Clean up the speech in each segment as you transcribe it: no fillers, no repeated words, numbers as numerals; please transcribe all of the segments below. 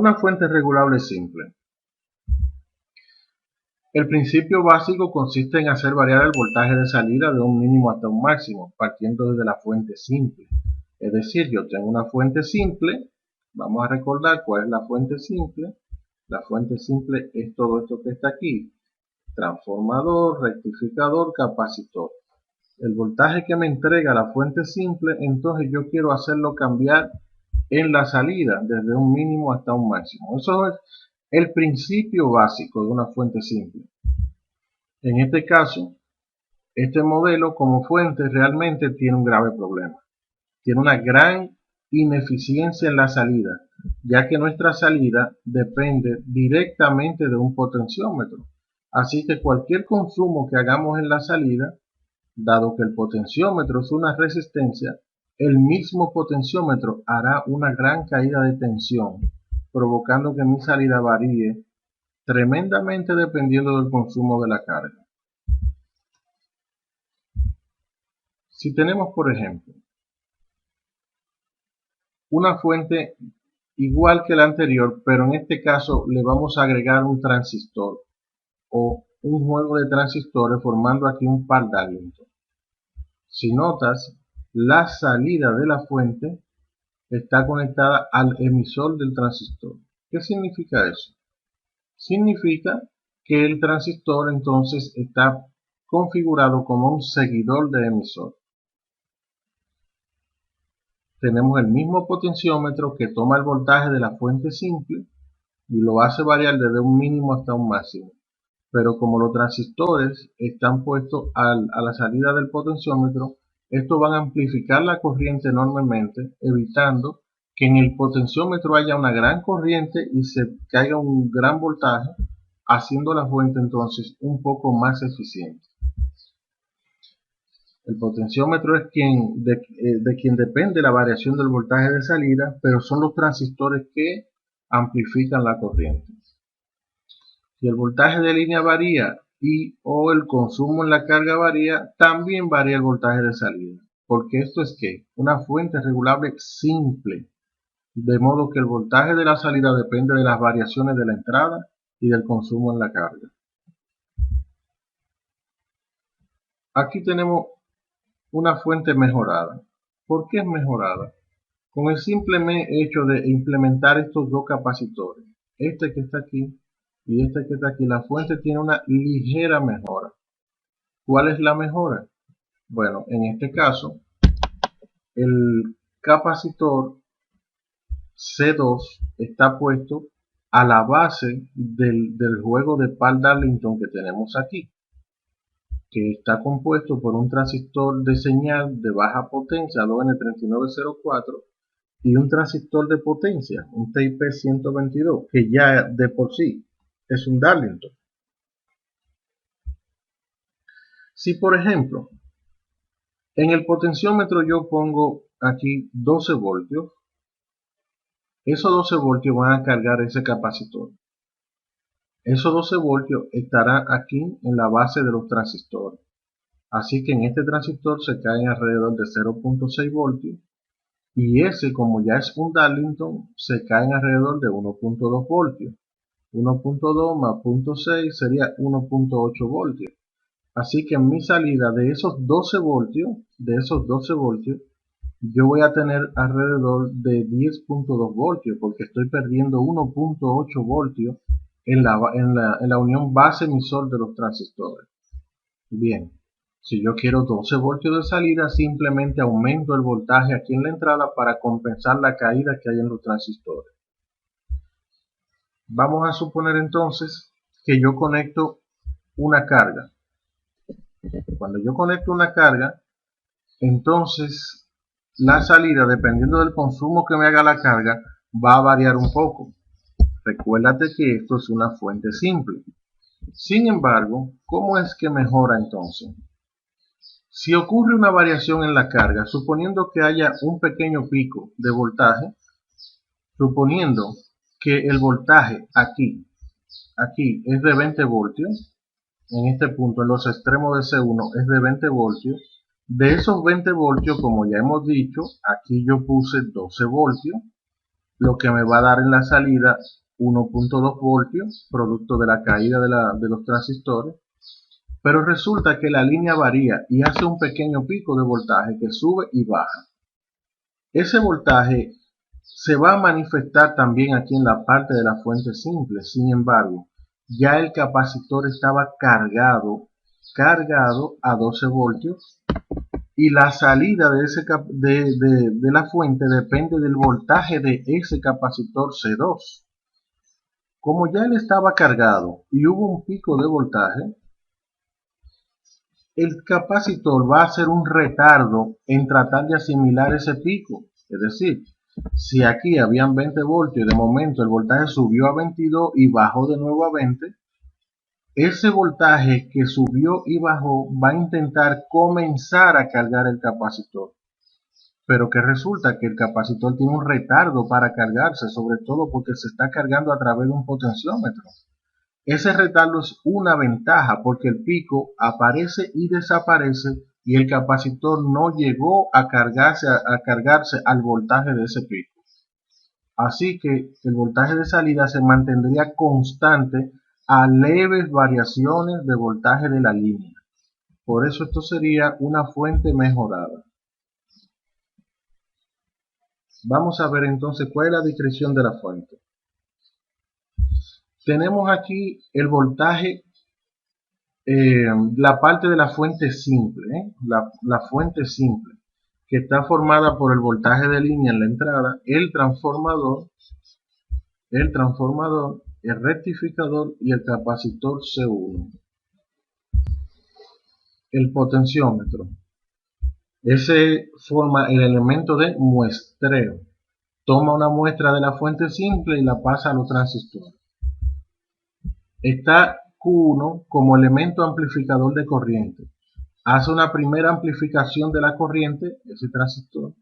Una fuente regulable simple. El principio básico consiste en hacer variar el voltaje de salida de un mínimo hasta un máximo, partiendo desde la fuente simple. Es decir, yo tengo una fuente simple, vamos a recordar cuál es la fuente simple. La fuente simple es todo esto que está aquí: transformador, rectificador, capacitor. El voltaje que me entrega la fuente simple, entonces yo quiero hacerlo cambiar en la salida desde un mínimo hasta un máximo. Eso es el principio básico de una fuente simple. En este caso, este modelo como fuente realmente tiene un grave problema. Tiene una gran ineficiencia en la salida, ya que nuestra salida depende directamente de un potenciómetro. Así que cualquier consumo que hagamos en la salida, dado que el potenciómetro es una resistencia, el mismo potenciómetro hará una gran caída de tensión, provocando que mi salida varíe tremendamente dependiendo del consumo de la carga. Si tenemos, por ejemplo, una fuente igual que la anterior, pero en este caso le vamos a agregar un transistor o un juego de transistores formando aquí un par Darlington. Si notas, la salida de la fuente está conectada al emisor del transistor. ¿Qué significa eso? Significa que el transistor entonces está configurado como un seguidor de emisor. Tenemos el mismo potenciómetro que toma el voltaje de la fuente simple y lo hace variar desde un mínimo hasta un máximo. Pero como los transistores están puestos a la salida del potenciómetro, estos van a amplificar la corriente enormemente, evitando que en el potenciómetro haya una gran corriente y se caiga un gran voltaje, haciendo la fuente entonces un poco más eficiente. El potenciómetro es de quien depende la variación del voltaje de salida, pero son los transistores que amplifican la corriente. Si el voltaje de línea varía o el consumo en la carga varía, también varía el voltaje de salida. Porque esto es una fuente regulable simple, de modo que el voltaje de la salida depende de las variaciones de la entrada y del consumo en la carga. Aquí tenemos una fuente mejorada. ¿Por qué es mejorada? Con el simple hecho de implementar estos dos capacitores, este que está aquí y este que está aquí, la fuente tiene una ligera mejora. ¿Cuál es la mejora? Bueno, en este caso, el capacitor C2 está puesto a la base del juego de par Darlington que tenemos aquí, que está compuesto por un transistor de señal de baja potencia 2N3904 y un transistor de potencia, un TIP122, que ya de por sí es un Darlington. Si por ejemplo en el potenciómetro yo pongo aquí 12 voltios, esos 12 voltios van a cargar ese capacitor. Esos 12 voltios estarán aquí en la base de los transistores. Así que en este transistor se caen alrededor de 0.6 voltios y ese, como ya es un Darlington, se caen alrededor de 1.2 voltios. 1.2 más 0.6 sería 1.8 voltios. Así que en mi salida de esos 12 voltios, yo voy a tener alrededor de 10.2 voltios porque estoy perdiendo 1.8 voltios en la unión base emisor de los transistores. Bien, si yo quiero 12 voltios de salida, simplemente aumento el voltaje aquí en la entrada para compensar la caída que hay en los transistores. Vamos a suponer entonces que yo conecto una carga. Cuando yo conecto una carga, entonces la salida, dependiendo del consumo que me haga la carga, va a variar un poco. Recuérdate que esto es una fuente simple. Sin embargo, ¿cómo es que mejora entonces? Si ocurre una variación en la carga, suponiendo que haya un pequeño pico de voltaje, suponiendo que el voltaje aquí es de 20 voltios, en este punto, en los extremos de C1 es de 20 voltios, de esos 20 voltios, como ya hemos dicho, aquí yo puse 12 voltios, lo que me va a dar en la salida 1.2 voltios, producto de la caída de los transistores. Pero resulta que la línea varía y hace un pequeño pico de voltaje que sube y baja. Ese voltaje se va a manifestar también aquí en la parte de la fuente simple. Sin embargo, ya el capacitor estaba cargado a 12 voltios y la salida de la fuente depende del voltaje de ese capacitor C2. Como ya él estaba cargado y hubo un pico de voltaje, el capacitor va a hacer un retardo en tratar de asimilar ese pico. Es decir, si aquí habían 20 voltios y de momento el voltaje subió a 22 y bajó de nuevo a 20, ese voltaje que subió y bajó va a intentar comenzar a cargar el capacitor. Pero que resulta que el capacitor tiene un retardo para cargarse, sobre todo porque se está cargando a través de un potenciómetro. Ese retardo es una ventaja porque el pico aparece y desaparece y el capacitor no llegó a cargarse al voltaje de ese pico. Así que el voltaje de salida se mantendría constante a leves variaciones de voltaje de la línea. Por eso esto sería una fuente mejorada. Vamos a ver entonces cuál es la descripción de la fuente. Tenemos aquí el voltaje, la parte de la fuente simple, la fuente simple, que está formada por el voltaje de línea en la entrada, el transformador, el rectificador y el capacitor C1. El potenciómetro. Ese forma el elemento de muestreo. Toma una muestra de la fuente simple y la pasa a los transistores. Está Q1 como elemento amplificador de corriente. Hace una primera amplificación de la corriente, ese transistor,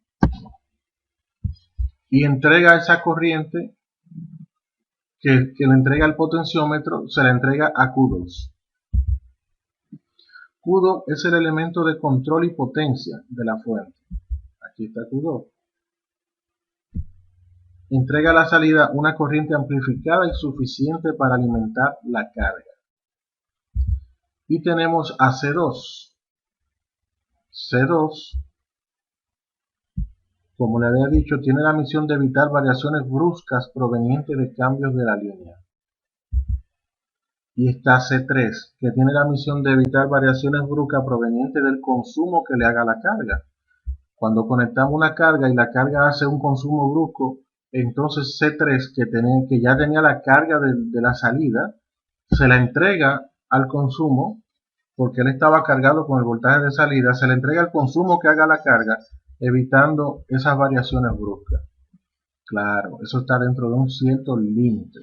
y entrega esa corriente que le entrega el potenciómetro, se la entrega a Q2. Q2 es el elemento de control y potencia de la fuente. Aquí está Q2. Entrega a la salida una corriente amplificada y suficiente para alimentar la carga. Y tenemos a C2. C2, como le había dicho, tiene la misión de evitar variaciones bruscas provenientes de cambios de la línea. Y está C3, que tiene la misión de evitar variaciones bruscas provenientes del consumo que le haga la carga. Cuando conectamos una carga y la carga hace un consumo brusco, entonces C3, que ya tenía la carga de la salida, se la entrega al consumo, porque él estaba cargado con el voltaje de salida, se le entrega al consumo que haga la carga, evitando esas variaciones bruscas. Claro, eso está dentro de un cierto límite.